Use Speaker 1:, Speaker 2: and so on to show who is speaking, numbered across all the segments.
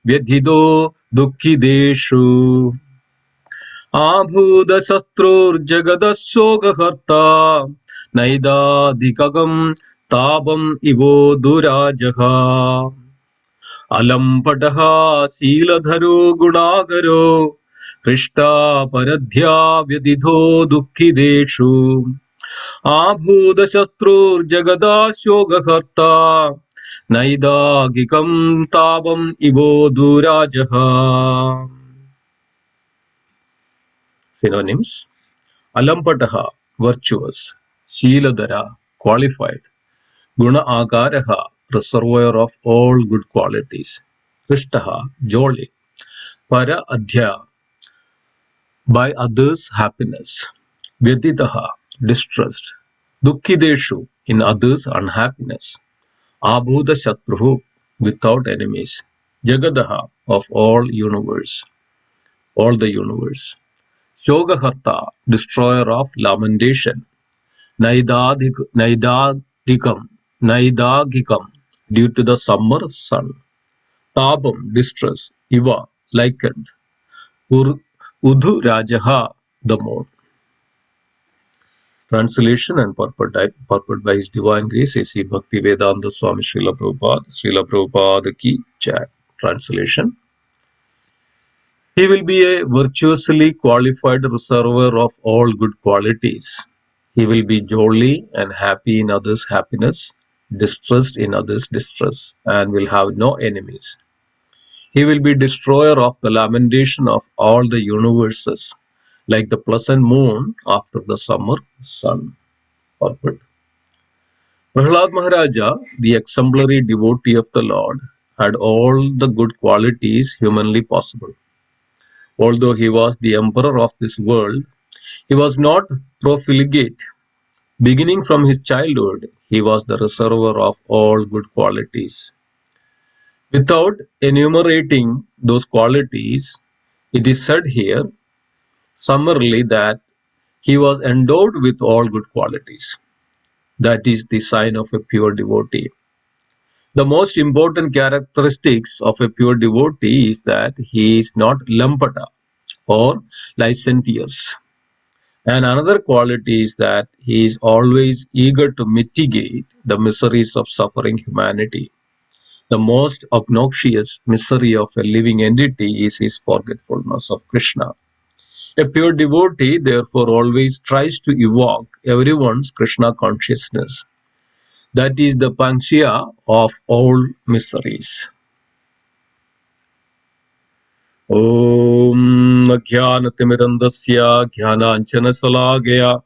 Speaker 1: व्यथितो दुःखितेषु आभूतशत्रुर्जगदशोकहर्ता नैदाधिकं तापम् evo दुराजः अलम्पटः शीलधरो गुणाकरो हृष्टापरध्या व्यतिथो दुःखितेषु आभूतशत्रुर्जगदाशोकहर्ता नैदाघिकं तापम् evo दुराजः. Synonyms: Alampataha, virtuous; Sheeladhara, qualified; Guna Akaraha, reservoir of all good qualities; Krishtaha, jolly; Para Adhya, by others' happiness; Vyatitaha, distressed; Dukkideshu, in others' unhappiness; Abhuta Shatruhu, without enemies; Jagadaha, of all the universe; Shogaharta, destroyer of lamentation; Naidagikam, due to the summer sun; Tabam, distress; Iva, likened; Udhu Rajaha, the moon. Translation and purport by His Divine Grace A.C. Bhaktivedanta Swami Srila Prabhupada ki Jai. Translation: He will be a virtuously qualified reservoir of all good qualities. He will be jolly and happy in others' happiness, distressed in others' distress, and will have no enemies. He will be destroyer of the lamentation of all the universes, like the pleasant moon after the summer sun. Purport: Prahlad Maharaja, the exemplary devotee of the Lord, had all the good qualities humanly possible. Although he was the emperor of this world, he was not profligate. Beginning from his childhood, he was the reservoir of all good qualities. Without enumerating those qualities, it is said here summarily that he was endowed with all good qualities. That is the sign of a pure devotee. The most important characteristics of a pure devotee is that he is not lampata or licentious. And another quality is that he is always eager to mitigate the miseries of suffering humanity. The most obnoxious misery of a living entity is his forgetfulness of Krishna. A pure devotee, therefore, always tries to evoke everyone's Krishna consciousness. That is the panacea of all miseries. Om Jnanatimidandasya Jnananjanasalakaya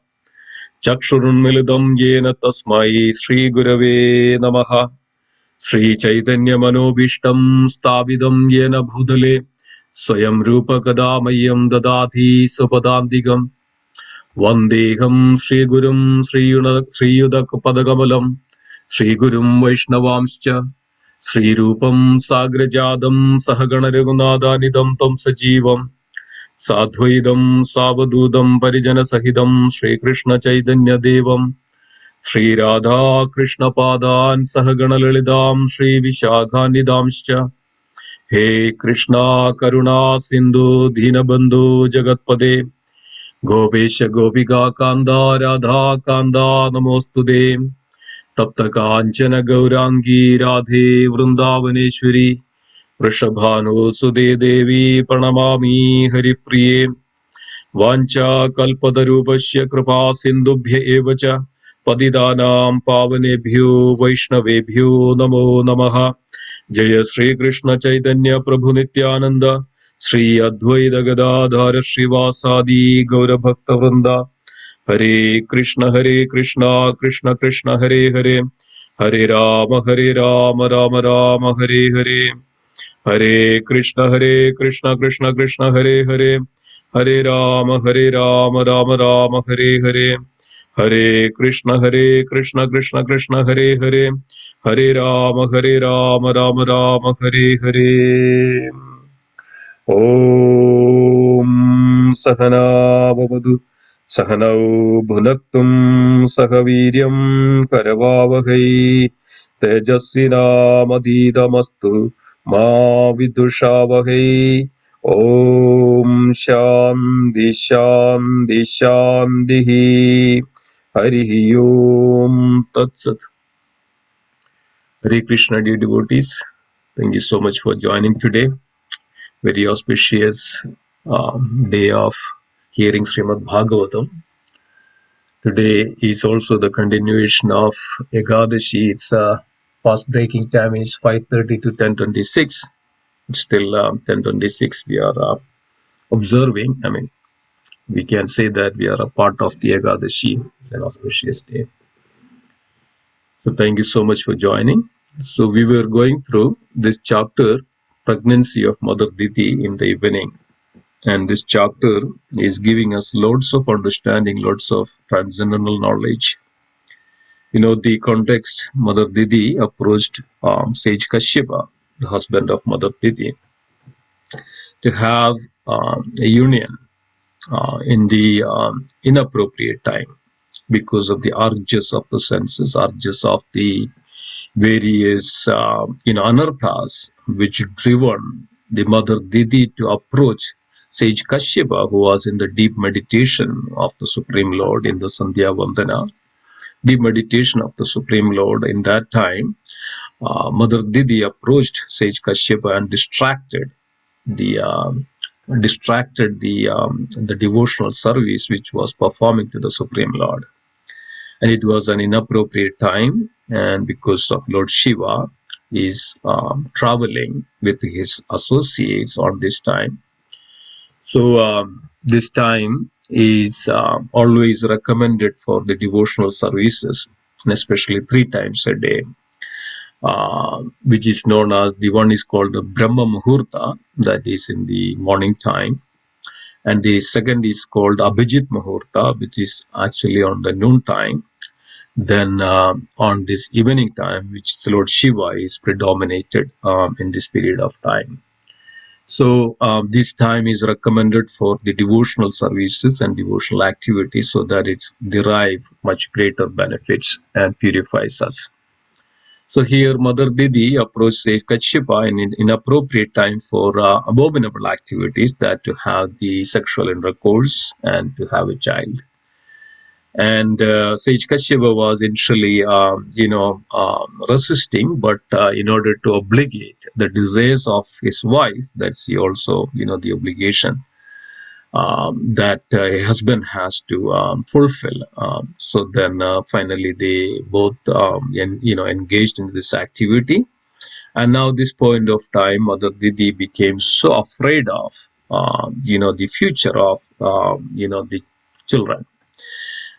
Speaker 1: Chakshurunmilidam Yena Tasmai Shri Gurave Namaha. Shri Chaitanya Manobishtam Stabidam Yena Bhudale Swayam Rupa Kadamayam Dadati Supadandigam Vandeham Shri Gurum Shri Yudak Padagamalam Shri Gurum Vaishnavamscha Shri Rupam Sagrajadam Sahagana Raghunathanidam Tam Sajivam Sadhvaidam Savadudam Parijana Sahidam Shri Krishna Chaitanya Devam Shri Radha Krishna Padan Sahagana Lalidam Shri Vishakhanidamscha. He Krishna Karuna Sindhu Dhinabandhu Jagatpade Gopesha Gopika Kanda Radha Kanda Namostude Tapta Kanchana Gaurangi Radhe Vrindavaneshwari Vrishabhanu Sude Devi Pranamami Haripriye Vancha Kalpatarupasya Kripa Sindubhya Evacha Padidanam Pavanebhyo Vaishnavebhyo Namo Namaha. Jaya Shri Krishna Chaitanya Prabhu Nityananda Shri Advaita Gadadhara Srivasadi Gaura Bhakta Vrinda. Hare Krishna Krishna Krishna Hare Hare Hare Rama Rama Rama Hare Hare Hare Krishna Krishna Krishna Hare Hare Hare Rama Rama Rama Hare Hare Hare Krishna Krishna Krishna Hare Hare Hare Rama Rama Rama Hare Hare. Om Sahana Bhavatu Sahanau Bhunaktum Sahaviryam Karavavahai Tejasvinamadidastu Ma vidushavahai. Om Shanti Shanti Shanti. Harihi Om Tat Sat. Hare Krishna, dear devotees. Thank you so much for joining today. Very auspicious day of hearing Srimad Bhagavatam. Today is also the continuation of Ekadashi. It's fast breaking time is 5:30 to 10:26. Still 10:26 we are observing. I mean, we can say that we are a part of the Ekadashi. It's an auspicious day. So thank you so much for joining. So we were going through this chapter, Pregnancy of Mother Diti, in the evening. And this chapter is giving us lots of understanding, lots of transcendental knowledge. You know, the context, Mother Didi approached sage Kashyapa, the husband of Mother Didi, to have a union in the inappropriate time because of the urges of the senses, urges of the various anarthas which driven the Mother Didi to approach sage Kashyapa, who was in the deep meditation of the Supreme Lord in the Sandhya Vandana. Deep meditation of the Supreme Lord. In that time, Mother Didi approached sage Kashyapa and the devotional service which was performing to the Supreme Lord. And it was an inappropriate time, and because of Lord Shiva is traveling with his associates on this time. So this time is always recommended for the devotional services, and especially 3 times a day, which is known as, the one is called the Brahma Muhurta, that is in the morning time. And the second is called Abhijit Muhurta, which is actually on the noon time. Then on this evening time, which Lord Shiva is predominated in this period of time. So this time is recommended for the devotional services and devotional activities, so that it's derive much greater benefits and purifies us. So here Mother Didi approached sage Kashyapa in inappropriate time for abominable activities, that to have the sexual intercourse and to have a child. And sage Kashyapa was initially, resisting, but in order to obligate the desires of his wife, that's also, the obligation that a husband has to fulfill. So then finally they both, engaged in this activity. And now this point of time, Mother Didi became so afraid of, the future of, the children.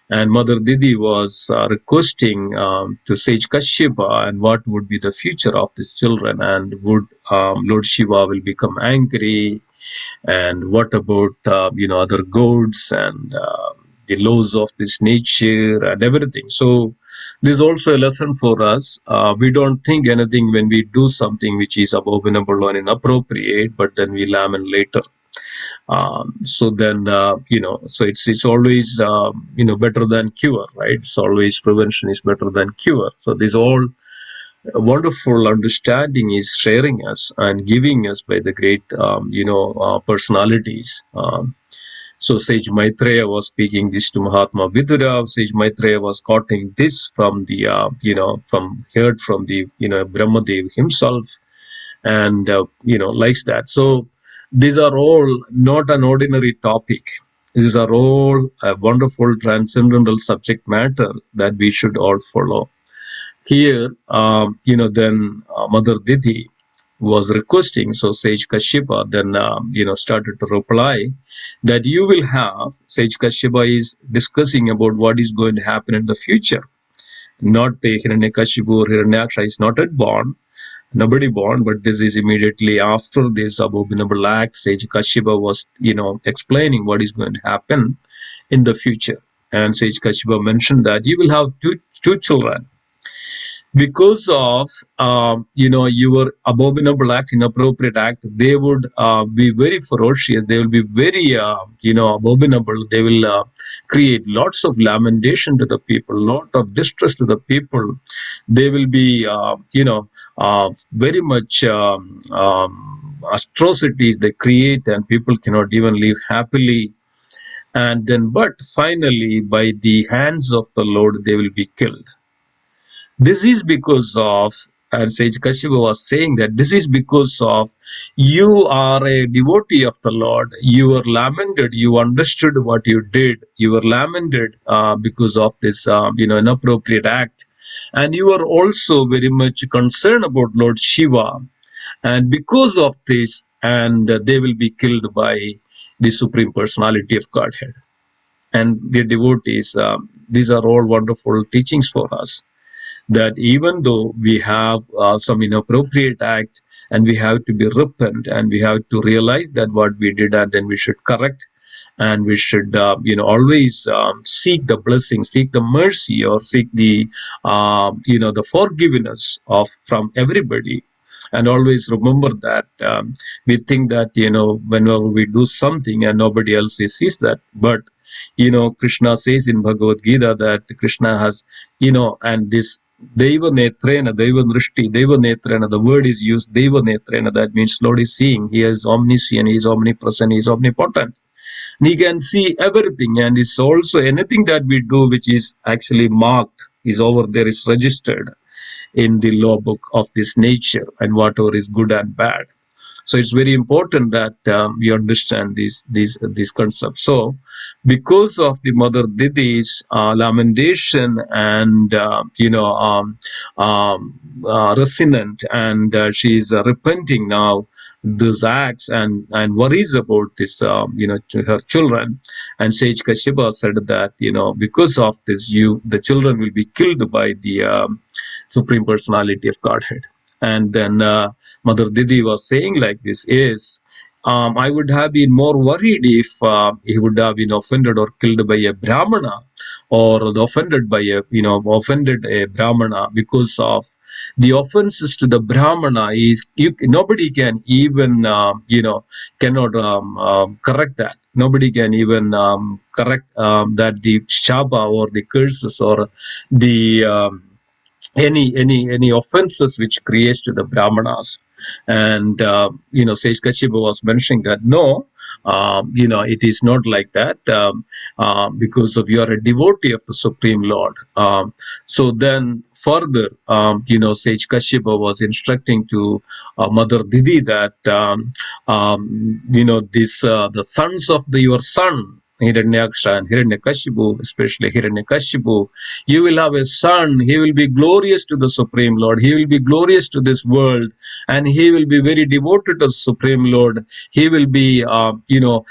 Speaker 1: And Mother Didi was requesting to sage Kashyapa, and what would be the future of these children, and would Lord Shiva will become angry, and what about other gods and the laws of this nature and everything. So this is also a lesson for us. We don't think anything when we do something which is abominable or inappropriate, but then we lament later. So then so it's always better than cure, right? It's always prevention is better than cure. So this all wonderful understanding is sharing us and giving us by the great personalities. So Sage Maitreya was speaking this to Mahatma Vidura. Sage Maitreya was quoting this from the heard from the Brahmadev himself, and likes that. So these are all not an ordinary topic. These are all a wonderful transcendental subject matter that we should all follow. Here, then Mother Didi was requesting, so Sage Kashyapa then, started to reply that you will have, Sage Kashyapa is discussing about what is going to happen in the future. Not the Hiranyakashipu or Hiranyaksha is not yet born, nobody born, but this is immediately after this abominable act. Sage Kashyapa was, explaining what is going to happen in the future. And Sage Kashyapa mentioned that you will have two children. Because of your abominable act, inappropriate act, they would be very ferocious. They will be very abominable. They will create lots of lamentation to the people, lot of distress to the people. They will be very much atrocities they create, and people cannot even live happily. And then, but finally, by the hands of the Lord, they will be killed. This is because of, and Sage Kashyapa was saying that this is because of you are a devotee of the Lord. You were lamented. You understood what you did. You were lamented because of this, inappropriate act, and you are also very much concerned about Lord Shiva. And because of this, and they will be killed by the Supreme Personality of Godhead. And the devotees, these are all wonderful teachings for us, that even though we have some inappropriate act, and we have to be repent, and we have to realize that what we did, and then we should correct, and we should always seek the blessing, seek the mercy, or seek the the forgiveness of from everybody. And always remember that we think that whenever we do something and nobody else sees that, but Krishna says in Bhagavad Gita that Krishna has and this Deva Netrena, Deva Drishti, Deva Netrena, the word is used, Deva Netrena, that means Lord is seeing, he is omniscient, he is omnipresent, he is omnipotent. And he can see everything, and it's also anything that we do which is actually marked, is over there, is registered in the law book of this nature, and whatever is good and bad. So it's very important that we understand these concepts. So because of the Mother Didi's lamentation and resonant, and she is repenting now these acts, and worries about this to her children. And Sage Kashyapa said that because of this, the children will be killed by the Supreme Personality of Godhead. And then Mother Didi was saying like this is, I would have been more worried if he would have been offended or killed by a Brahmana, or offended by offended a Brahmana, because of the offenses to the Brahmana is nobody can even cannot correct that. Nobody can even correct that the shaba or the curses or the any offenses which creates to the Brahmanas. And Sage Kashyapa was mentioning that no, it is not like that, because of you are a devotee of the Supreme Lord. So then further, Sage Kashyapa was instructing to Mother Didi that this the sons of your son Hiranyaksha and Hiranyakashipu, especially Hiranyakashipu, you will have a son. He will be glorious to the Supreme Lord. He will be glorious to this world, and he will be very devoted to the Supreme Lord. He will be, he will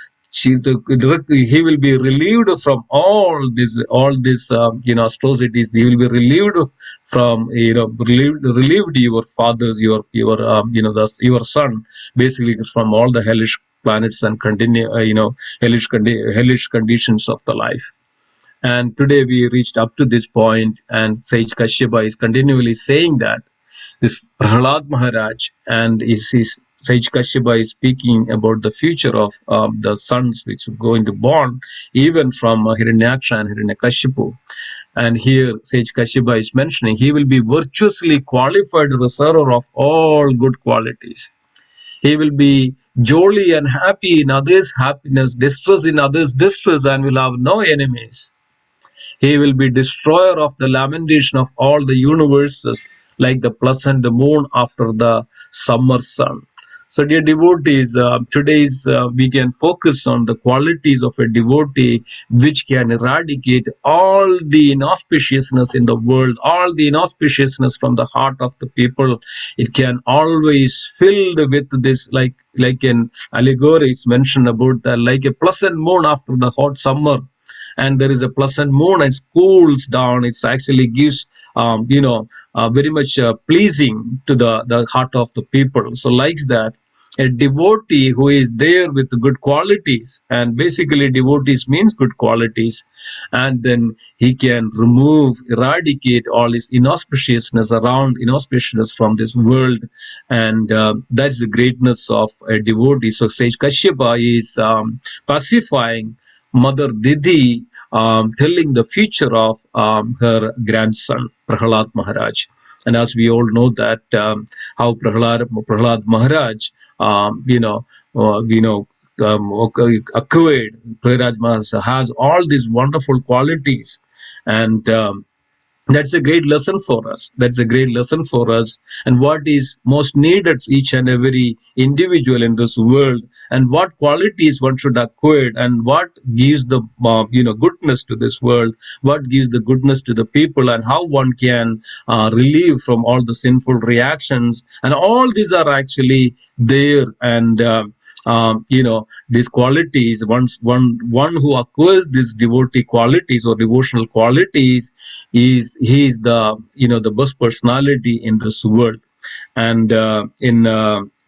Speaker 1: be relieved from all these atrocities. He will be relieved from relieved your fathers, your your son, basically from all the hellish planets and continue hellish conditions of the life. And today we reached up to this point, and Sage Kashyapa is continually saying that this Prahlad Maharaj and Sage Kashyapa is speaking about the future of the sons which are going to born, even from Hiranyaksha and Hiranyakashipu. And here Sage Kashyapa is mentioning he will be virtuously qualified reservoir of all good qualities. He will be jolly and happy in others' happiness, distress in others' distress, and will have no enemies. He will be destroyer of the lamentation of all the universes, like the pleasant moon after the summer sun. So, dear devotees, today's we can focus on the qualities of a devotee which can eradicate all the inauspiciousness in the world, all the inauspiciousness from the heart of the people. It can always filled with this, like an allegory is mentioned about that, like a pleasant moon after the hot summer. And there is a pleasant moon, it cools down, it actually gives very much pleasing to the heart of the people. So like that, a devotee who is there with good qualities, and basically devotees means good qualities, and then he can eradicate all this inauspiciousness from this world. And that's the greatness of a devotee. So Sage Kashyapa is pacifying Mother Didi telling the future of her grandson, Prahlad Maharaj. And as we all know that how Prahlad Maharaj, acquired, Prahlad Maharaj has all these wonderful qualities. And that's a great lesson for us. That's a great lesson for us. And what is most needed for each and every individual in this world, and what qualities one should acquire, and what gives the goodness to this world, what gives the goodness to the people, and how one can relieve from all the sinful reactions. And all these are actually there. And these qualities, one who acquires these devotee qualities or devotional qualities, he is the the best personality in this world. And in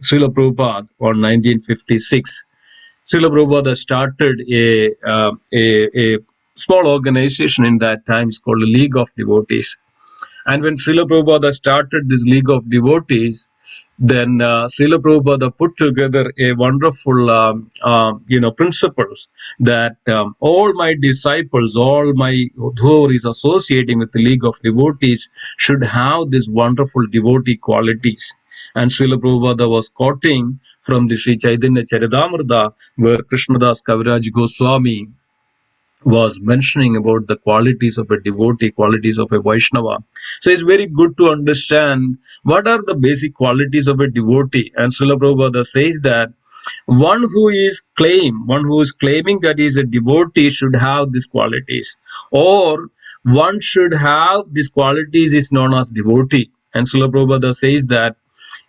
Speaker 1: Srila Prabhupada on 1956, Srila Prabhupada started a small organization in that times called the League of Devotees. And when Srila Prabhupada started this League of Devotees, then Srila Prabhupada put together a wonderful, principles that all my disciples, all my whoever is associating with the League of Devotees should have these wonderful devotee qualities. And Srila Prabhupada was quoting from the Sri Chaitanya Charitamrita, where Krishnadas Kaviraj Goswami was mentioning about the qualities of a devotee, qualities of a Vaisnava. So it's very good to understand what are the basic qualities of a devotee. And Srila Prabhupada says that one who is claiming that he is a devotee should have these qualities, or one should have these qualities is known as devotee. And Srila Prabhupada says that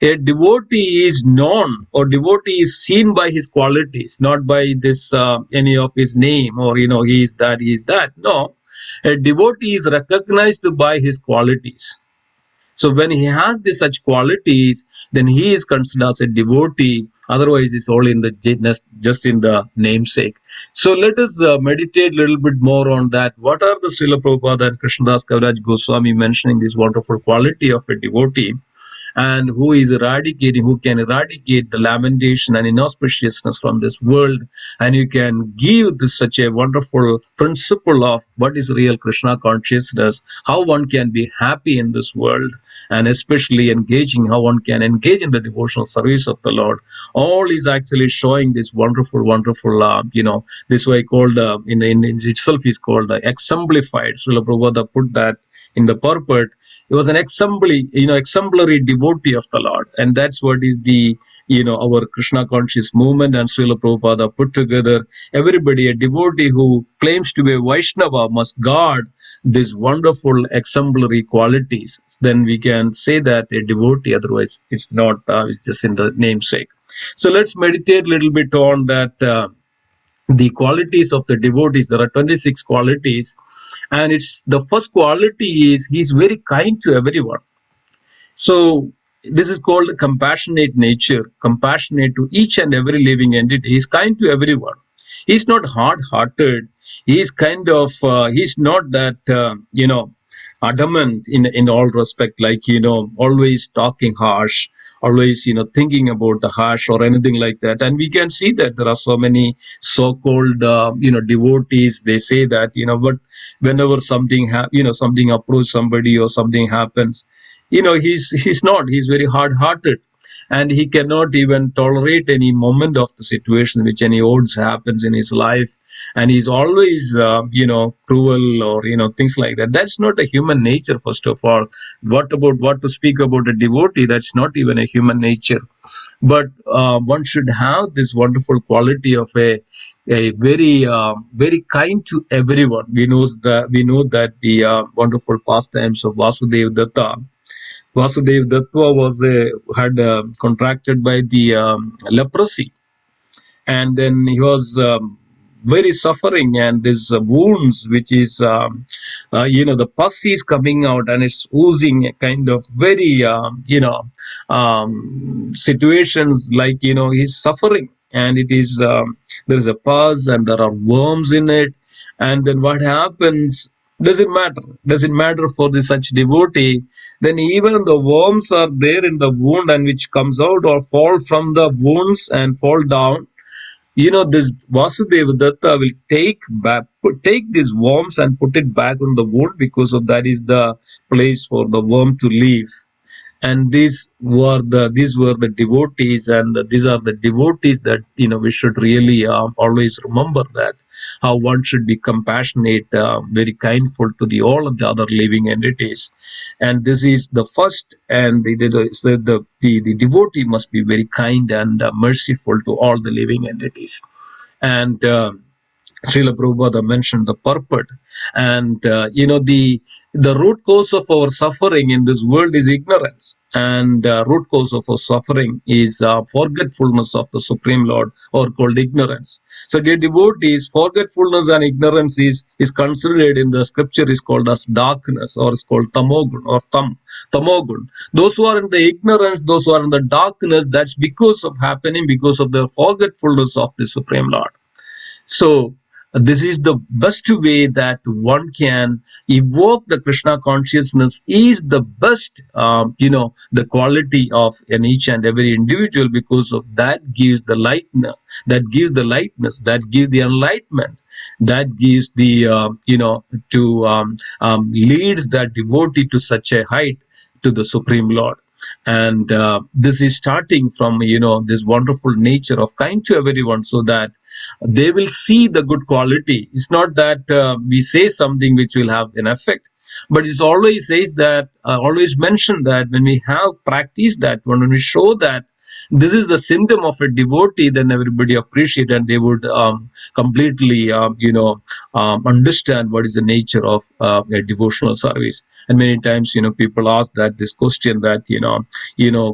Speaker 1: a devotee is known, or devotee is seen by his qualities, not by this any of his name, or he is that, he is that. No, a devotee is recognized by his qualities. So when he has such qualities, then he is considered as a devotee. Otherwise, it's all in the just in the namesake. So let us meditate a little bit more on that. What are the Srila Prabhupada and Krishnadas Kaviraj Goswami mentioning this wonderful quality of a devotee, and who can eradicate the lamentation and inauspiciousness from this world, and you can give such a wonderful principle of what is real Krishna consciousness, how one can be happy in this world, and especially how one can engage in the devotional service of the Lord. All is actually showing this wonderful, this way called, in itself is called exemplified. Srila Prabhupada put that in the purport. He was an exemplary devotee of the Lord. And that's what is the, our Krishna conscious movement. And Srila Prabhupada put together everybody, a devotee who claims to be a Vaishnava must guard these wonderful exemplary qualities. Then we can say that a devotee, otherwise it's not, it's just in the namesake. So let's meditate a little bit on that. The qualities of the devotees, there are 26 qualities, and it's the first quality is he's very kind to everyone. So this is called compassionate nature, compassionate to each and every living entity. He's kind to everyone. He's not hard-hearted. He's kind of he's not that adamant in all respect, like always talking harsh, always thinking about the harsh or anything like that. And we can see that there are so many so-called devotees. They say that but whenever something something approaches somebody or something happens, he's very hard-hearted, and he cannot even tolerate any moment of the situation which any odds happens in his life, and he's always cruel, or things like that. That's not a human nature, first of all. What to speak about a devotee? That's not even a human nature. But one should have this wonderful quality of a very very kind to everyone. We know that the wonderful pastimes of Vasudev Datta. Vasudev Datta had contracted by the leprosy, and then he was very suffering, and these wounds, which is the pus is coming out and it's oozing, a kind of very situations, like he's suffering, and it is there is a pus and there are worms in it. And then what happens? Doesn't matter for the such devotee. Then even the worms are there in the wound, and which comes out or fall from the wounds and fall down. This Vasudeva Datta will take these worms and put it back on the wound, because of that is the place for the worm to live. And these were the devotees, and these are the devotees that we should really always remember, that how one should be compassionate, very kindful to the all of the other living entities. And this is the first, and the devotee must be very kind and merciful to all the living entities. And Srila Prabhupada mentioned the purport, and the root cause of our suffering in this world is ignorance, and root cause of our suffering is forgetfulness of the Supreme Lord, or called ignorance. So, dear devotees, forgetfulness and ignorance is considered in the scripture is called as darkness, or is called tamogun, or tamogun. Those who are in the ignorance, those who are in the darkness, that's because of the forgetfulness of the Supreme Lord. So this is the best way that one can evoke the Krishna consciousness, is the best, the quality of each and every individual, because of that gives the lightness, that gives the enlightenment, that gives the, leads that devotee to such a height, to the Supreme Lord. And this is starting from, this wonderful nature of kind to everyone, so that they will see the good quality. It's not that we say something which will have an effect, but it's always says that, always mention that when we have practiced that, when we show that this is the symptom of a devotee, then everybody appreciate, and they would completely, understand what is the nature of a devotional service. And many times, people ask that this question that,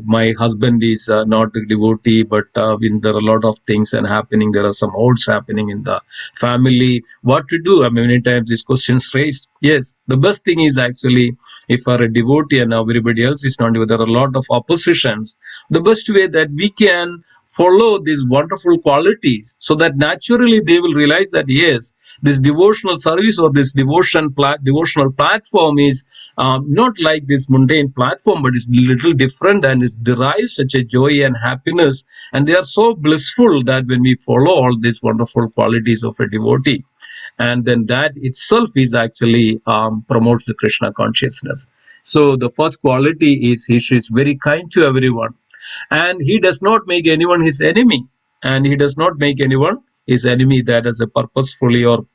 Speaker 1: my husband is not a devotee, but there are a lot of things and happening. There are some odds happening in the family. What to do? I mean, many times this question is raised. Yes, the best thing is actually, if you are a devotee and everybody else is not, there are a lot of oppositions. The best way that we can follow these wonderful qualities, so that naturally they will realize that yes, this devotional service, or this devotional platform is not like this mundane platform, but it's little different, and it derives such a joy and happiness, and they are so blissful that when we follow all these wonderful qualities of a devotee, and then that itself is actually promotes the Krishna consciousness. So the first quality is he is very kind to everyone, and he does not make anyone his enemy, and he does not make anyone his enemy, that is a purposefully, or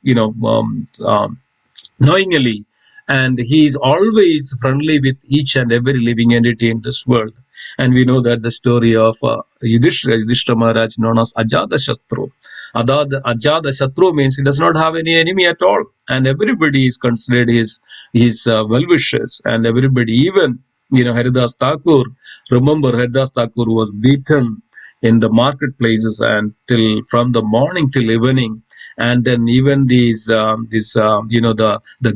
Speaker 1: knowingly, and he is always friendly with each and every living entity in this world. And we know that the story of Yudhishthira Maharaj, known as Ajatashatru. Ajatashatru means he does not have any enemy at all, and everybody is considered his well-wishers, and everybody, even Haridas Thakur. Remember, Haridas Thakur was beaten in the marketplaces, and till from the morning till evening. And then even the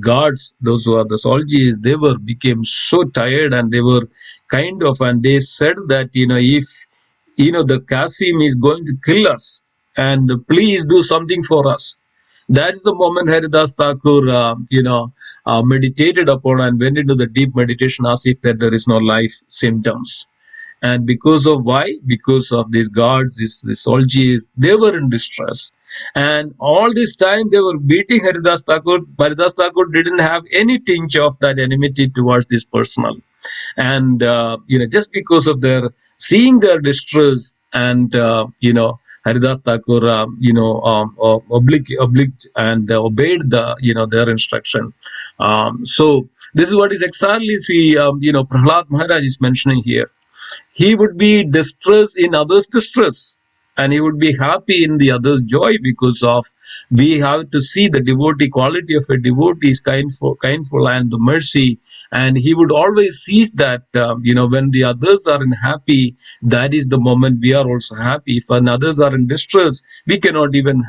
Speaker 1: guards, those who are the soldiers, they became so tired, and they were and they said that, if the Kasim is going to kill us, and please do something for us. That is the moment Haridas Thakur, meditated upon, and went into the deep meditation, as if that there is no life symptoms. And because of why? Because of these guards, these soldiers, they were in distress. And all this time they were beating Haridas Thakur. Haridas Thakur didn't have any tinge of that enmity towards this person. And, just because of their seeing their distress, and, Haridas Thakur, obliged and obeyed their instruction. So this is what is exactly Prahlad Maharaj is mentioning here. He would be distressed in others' distress, and he would be happy in the other's joy, because of we have to see the devotee quality of a devotee is kindful and the mercy. And he would always see that when the others are happy, that is the moment we are also happy. If others are in distress, we cannot even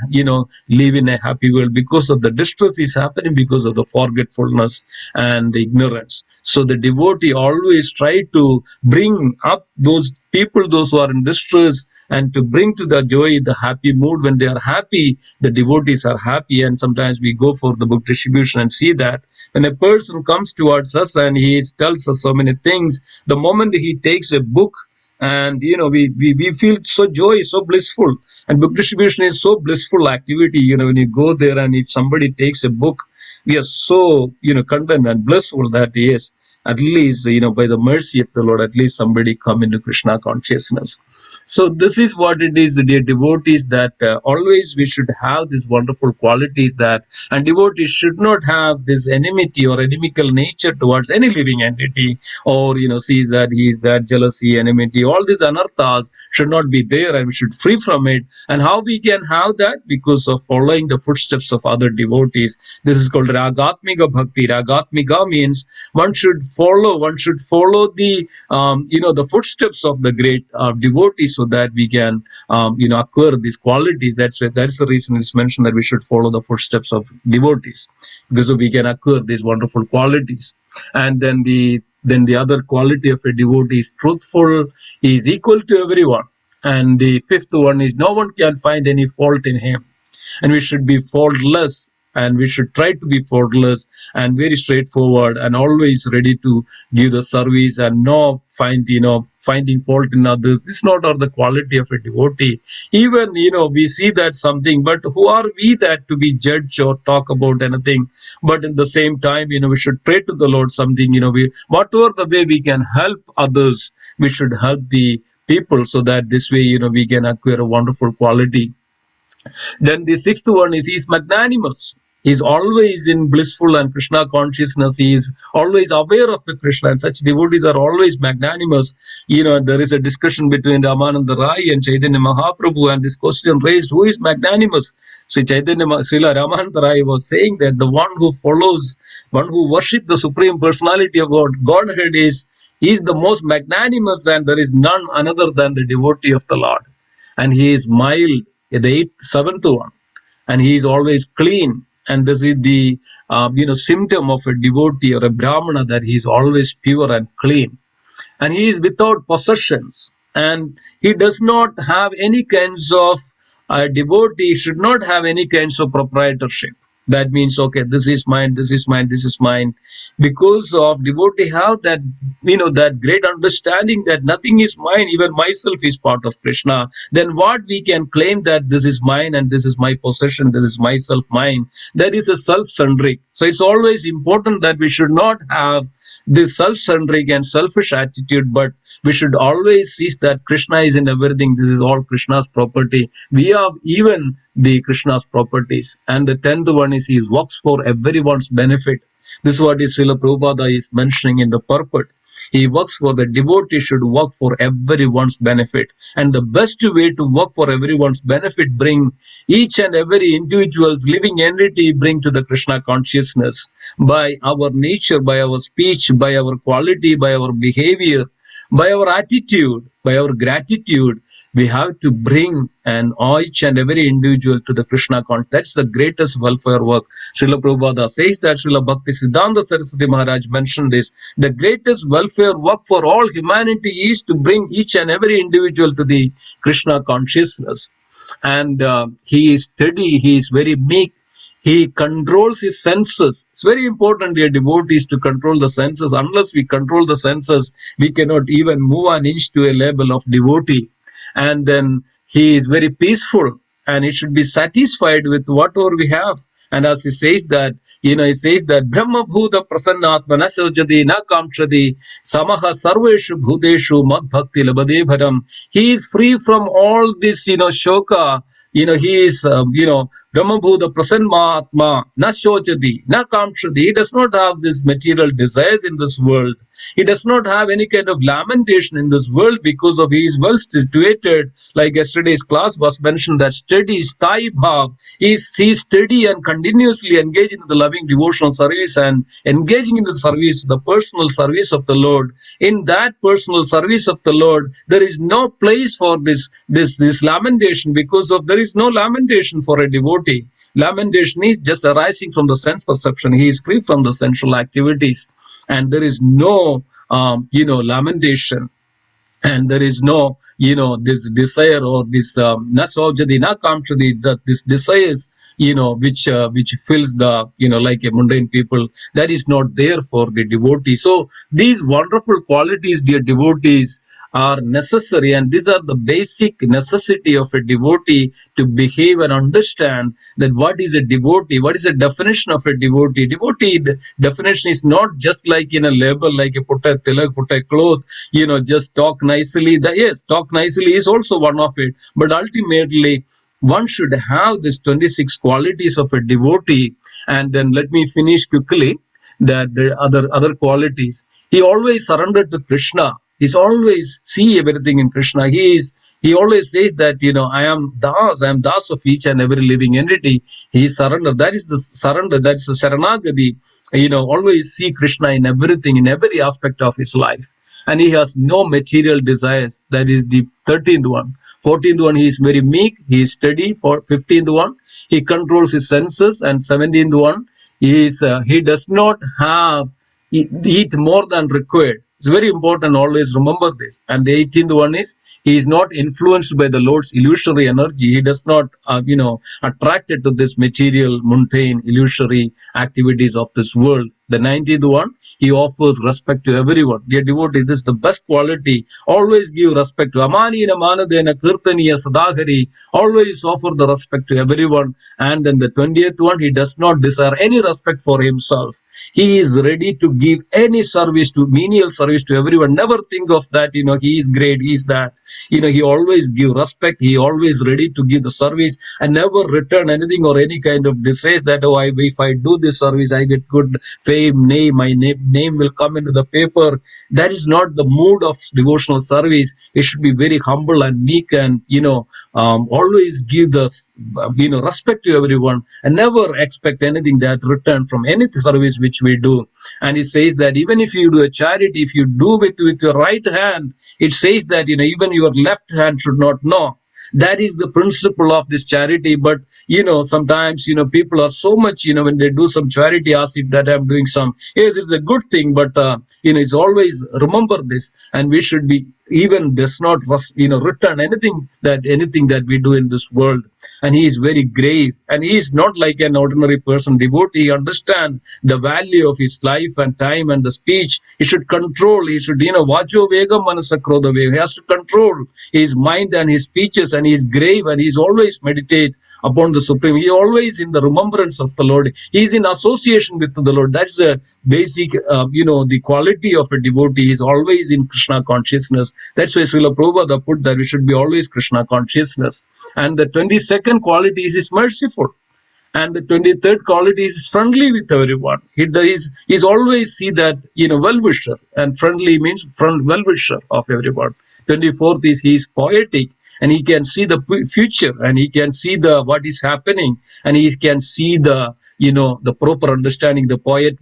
Speaker 1: live in a happy world, because of the distress is happening because of the forgetfulness and the ignorance. So the devotee always try to bring up those people, those who are in distress, and to bring to the joy, the happy mood. When they are happy, the devotees are happy. And sometimes we go for the book distribution and see that when a person comes towards us and he tells us so many things, the moment he takes a book and we feel so joy, so blissful. And book distribution is so blissful activity. When you go there and if somebody takes a book, we are so content and blissful that yes, at least by the mercy of the Lord, at least somebody come into Krishna consciousness. So this is what it is, dear devotees, that always we should have these wonderful qualities, that and devotees should not have this enmity or inimical nature towards any living entity, or sees that he is that, jealousy, enmity, all these anarthas should not be there, and we should free from it. And how we can have that? Because of following the footsteps of other devotees. This is called ragatmika bhakti. Ragatmika means one should follow the footsteps of the great devotees, so that we can acquire these qualities. That's the reason it's mentioned that we should follow the footsteps of devotees, because we can acquire these wonderful qualities. And then the other quality of a devotee is truthful. He is equal to everyone. And the fifth one is no one can find any fault in him. And we should be faultless, and we should try to be faultless and very straightforward and always ready to give the service, and no finding fault in others. This is not all the quality of a devotee. Even we see that something, but who are we that to be judged or talk about anything? But at the same time, we should pray to the Lord something. Whatever the way we can help others, we should help the people, so that this way we can acquire a wonderful quality. Then the sixth one is he is magnanimous. He is always in blissful and Krishna consciousness. He is always aware of the Krishna, and such devotees are always magnanimous. There is a discussion between Ramananda Rai and Chaitanya Mahaprabhu, and this question raised, who is magnanimous? Srila Ramananda Rai was saying that the one who follows, one who worships the Supreme Personality of Godhead is the most magnanimous, and there is none another than the devotee of the Lord. And he is mild, the seventh one, and he is always clean. And this is the symptom of a devotee or a brahmana, that he is always pure and clean. And he is without possessions, and he does not have any kinds of devotee should not have any kinds of proprietorship. That means, okay, this is mine, this is mine, this is mine. Because of devotee have that that great understanding that nothing is mine, even myself is part of Krishna. Then what we can claim that this is mine and this is my possession, this is myself, mine? That is a self-centric. So it's always important that we should not have this self-centric and selfish attitude, but we should always see that Krishna is in everything. This is all Krishna's property. We are even the Krishna's properties. And the 10th one is he works for everyone's benefit. This is what Srila Prabhupada is mentioning in the purport. He works for the devotee should work for everyone's benefit. And the best way to work for everyone's benefit, bring each and every individual's living entity, bring to the Krishna consciousness by our nature, by our speech, by our quality, by our behavior, by our attitude, by our gratitude. We have to bring each and every individual to the Krishna consciousness. That's the greatest welfare work. Srila Prabhupada says that. Srila Bhakti Siddhanta Saraswati Maharaj mentioned this. The greatest welfare work for all humanity is to bring each and every individual to the Krishna consciousness. And he is steady, he is very meek. He controls his senses. It's very important, dear devotees, to control the senses. Unless we control the senses, we cannot even move an inch to a level of devotee. And then he is very peaceful, and he should be satisfied with whatever we have. And as he says that, he says that Brahma Bhuta Prasannatma na Sajati na Kamshati Samaha Sarveshu Bhuteshu Mad Bhakti Labade Bharam. He is free from all this, shoka. He is, Brahma Bhuta Prasanna na Shochati na Kamshati. He does not have this material desires in this world. He does not have any kind of lamentation in this world, because of he is well situated. Like yesterday's class was mentioned, that steady, sthai bhav. He is steady and continuously engaged in the loving devotional service and engaging in the service, the personal service of the Lord. In that personal service of the Lord, there is no place for this lamentation, because of there is no lamentation for a devotee. Lamentation is just arising from the sense perception. He is free from the sensual activities, and there is no lamentation, and there is no this desire or this nasojadi na kamshadi, that this desires which fills the like a mundane people, that is not there for the devotee. So these wonderful qualities, dear devotees, are necessary, and these are the basic necessity of a devotee to behave and understand that what is a devotee, what is the definition of a devotee. Devotee definition is not just like in a label, like a put a tilak, put a cloth, just talk nicely. Yes, talk nicely is also one of it, but ultimately one should have this 26 qualities of a devotee. And then let me finish quickly that there are other qualities. He always surrendered to Krishna. He's always see everything in Krishna. He always says that, I am das of each and every living entity. He surrendered. That is the surrender. That is the Saranagati. Always see Krishna in everything, in every aspect of his life. And he has no material desires. That is the 13th one. 14th one, he is very meek. He is steady. For 15th one, he controls his senses. And 17th one, he does not eat more than required. It's very important, always remember this. And the 18th one is, he is not influenced by the Lord's illusory energy. He does not attracted to this material, mundane, illusory activities of this world. The 19th one, he offers respect to everyone. Dear devotee, this is the best quality. Always give respect to Amani Manadena Kirtaniya Sadahari. Always offer the respect to everyone. And then the 20th one, he does not desire any respect for himself. He is ready to give any service, to menial service to everyone. Never think of that, he is great, he is that. He always give respect. He always ready to give the service and never return anything or any kind of disease that, if I do this service, I get good fame, name, my name will come into the paper. That is not the mood of devotional service. It should be very humble and meek, and always give the respect to everyone and never expect anything that return from any service which we do. And it says that even if you do a charity, if you do with your right hand, it says that even your left hand should not know. That is the principle of this charity. But sometimes people are so much, when they do some charity, as if that I'm doing some, yes, it's a good thing, but it's always remember this, and we should be even does not return anything that we do in this world. And he is very grave, and he is not like an ordinary person. Devotee, he understand the value of his life and time and the speech. He should control. He should vacho vegam manasa krodha vegam. He has to control his mind and his speeches, and he is grave, and he is always meditate upon the Supreme. He always in the remembrance of the Lord. He is in association with the Lord. That's a basic, the quality of a devotee is always in Krishna consciousness. That's why Srila Prabhupada put that we should be always Krishna consciousness. And the 22nd quality is merciful. And the 23rd quality is friendly with everyone. He's always see that, well-wisher. And friendly means well-wisher of everyone. 24th is he is poetic. And he can see the future, and he can see what is happening, and he can see the proper understanding. The poetic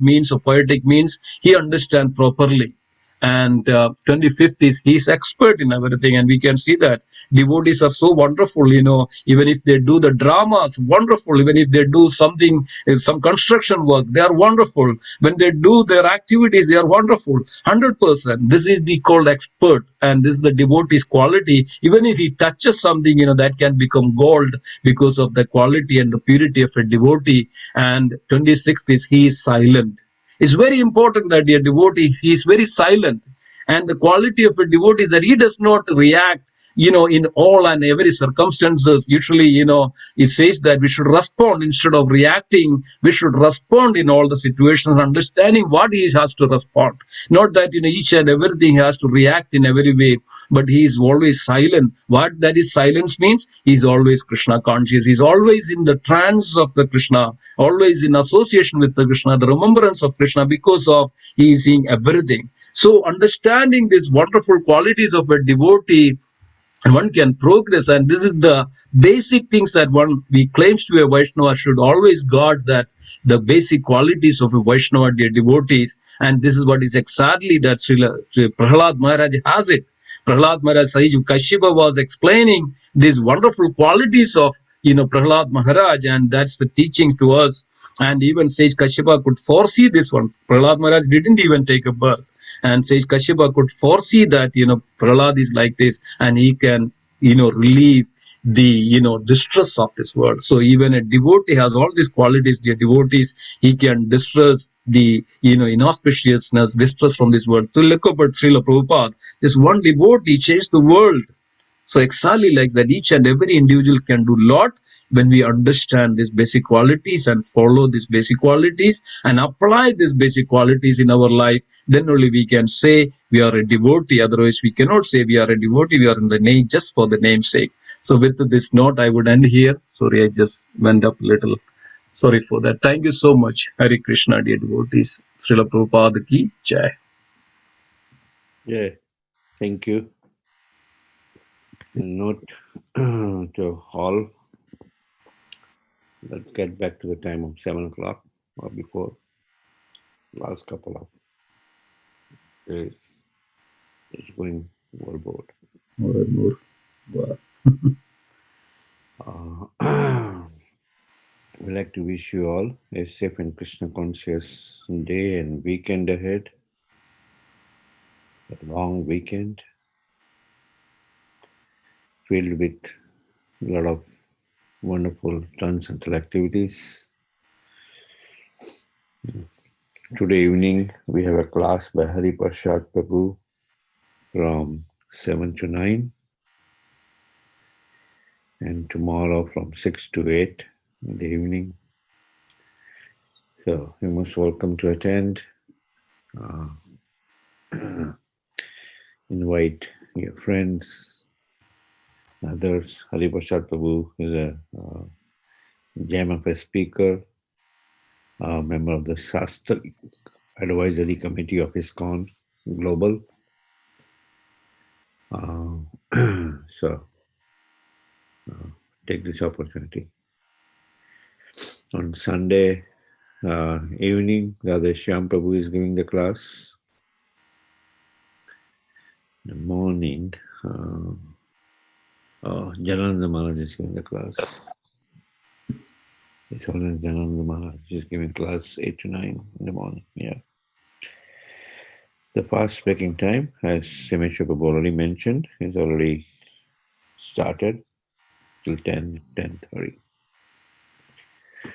Speaker 1: means he understands properly. And 25th is he is expert in everything, and we can see that devotees are so wonderful. Even if they do the dramas, wonderful. Even if they do something, some construction work, they are wonderful. When they do their activities, they are wonderful. 100%. This is the called expert, and this is the devotee's quality. Even if he touches something, that can become gold because of the quality and the purity of a devotee. And 26th is he is silent. It's very important that a devotee, he is very silent. And the quality of a devotee is that he does not react, in all and every circumstances. Usually, it says that we should respond instead of reacting. We should respond in all the situations, understanding what he has to respond. Not that, each and everything he has to react in every way, but he is always silent. What that is silence means, he is always Krishna conscious. He is always in the trance of the Krishna, always in association with the Krishna, the remembrance of Krishna, because of he is seeing everything. So understanding these wonderful qualities of a devotee, and one can progress. And this is the basic things that one we claims to be a Vaishnava should always guard, that the basic qualities of a Vaishnava, dear devotees. And this is what is exactly that Sri Prahlad Maharaj has it. Prahlad Maharaj, Sage Kashyapa was explaining these wonderful qualities of Prahlad Maharaj, and that's the teaching to us. And even Sage Kashyapa could foresee this one. Prahlad Maharaj didn't even take a birth. And Sage Kashyapa could foresee that, Prahlad is like this, and he can, relieve the distress of this world. So even a devotee has all these qualities. Dear devotees, he can distress the inauspiciousness, distress from this world. To look up at Srila Prabhupada, this one devotee changed the world. So exactly like that, each and every individual can do lot when we understand these basic qualities and follow these basic qualities and apply these basic qualities in our life. Then only we can say we are a devotee. Otherwise, we cannot say we are a devotee. We are in the name just for the name's sake. So with this note, I would end here. Sorry, I just went up a little. Sorry for that. Thank you so much. Hare Krishna, dear devotees. Srila Prabhupada ki jai.
Speaker 2: Yeah, thank you. Note to all. Let's get back to the time of 7 o'clock or before. Last couple of days is going overboard.
Speaker 1: More and more. Wow.
Speaker 2: We'd like to wish you all a safe and Krishna conscious day and weekend ahead. A long weekend filled with a lot of wonderful transcendental activities. Today evening we have a class by Hari Prasad Prabhu from 7 to 9, and tomorrow from 6 to 8 in the evening. So you're most welcome to attend. Invite your friends, others. Hari Prasad Prabhu is a gem of a speaker, a member of the Shastra Advisory Committee of ISKCON Global. So take this opportunity. On Sunday evening, Radha Shyam Prabhu is giving the class. In the morning, Janananda Maharaj is giving the class. Janananda Maharaj is giving class 8 to 9 in the morning. Yeah. The fast breaking time, as Simheswar Prabhu already mentioned, is already started till 10:30.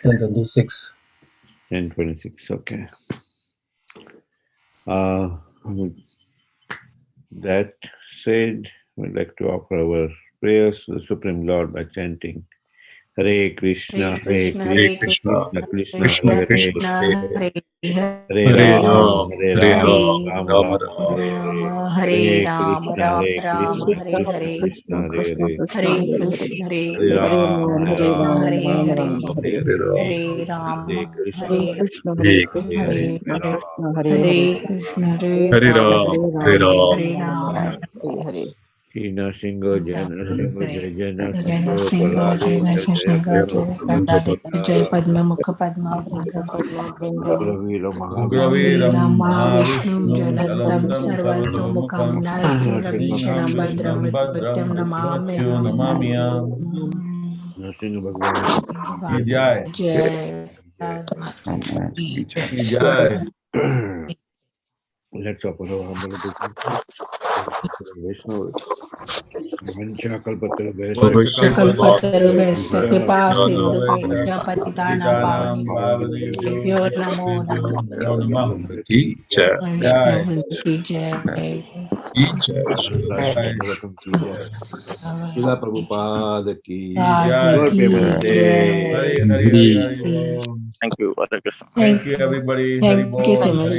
Speaker 1: 10:26.
Speaker 2: 10:26, okay. That said, we'd like to offer our prayers to the Supreme Lord by chanting Hare Krishna, Hare Krishna, Krishna Krishna, Hare Hare Ram, Hare Ram, Ram Ram, Hare Krishna, Hare Krishna, Krishna Krishna, Hare Hare Ram, Hare Ram, Ram Ram, Hare Hare Krishna, Hare Hare Ram,
Speaker 1: Hare Ram, Hare Ram.
Speaker 2: Jai Narasimha, Jai Narasimha, Jai Jai Narasimha, Praladi, Jai Jai Praladi,
Speaker 3: Jai Padma Mukha Padma
Speaker 2: Ugravira
Speaker 3: Ugraveeram Mahavishnu
Speaker 2: Mahavishnu,
Speaker 3: Jalantam
Speaker 2: Jalantam
Speaker 3: Sarvatobhukam Narsingham Bhadram Mrityum Namamyam.
Speaker 2: Narasimha Bhagwan
Speaker 3: Ki Jai.
Speaker 2: Jai. Let's offer our humble obeisances to the Vaisnavas.
Speaker 3: Kalpataru Vaisya Kripa Sindhu Vaishya Patitanam Pavanebhyo Namo Namaste.
Speaker 1: Ki jai.
Speaker 3: Ki Jai.
Speaker 1: Ki jai.
Speaker 2: Srila Prabhupada ki
Speaker 3: Radhe Ki Jai.
Speaker 4: Thank you, Hare Krishna.
Speaker 3: Thank you, everybody. Thank you so much.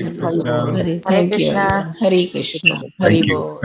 Speaker 3: Thank you, everyone. Hare Krishna. Hare
Speaker 1: Thank you.
Speaker 3: Bol.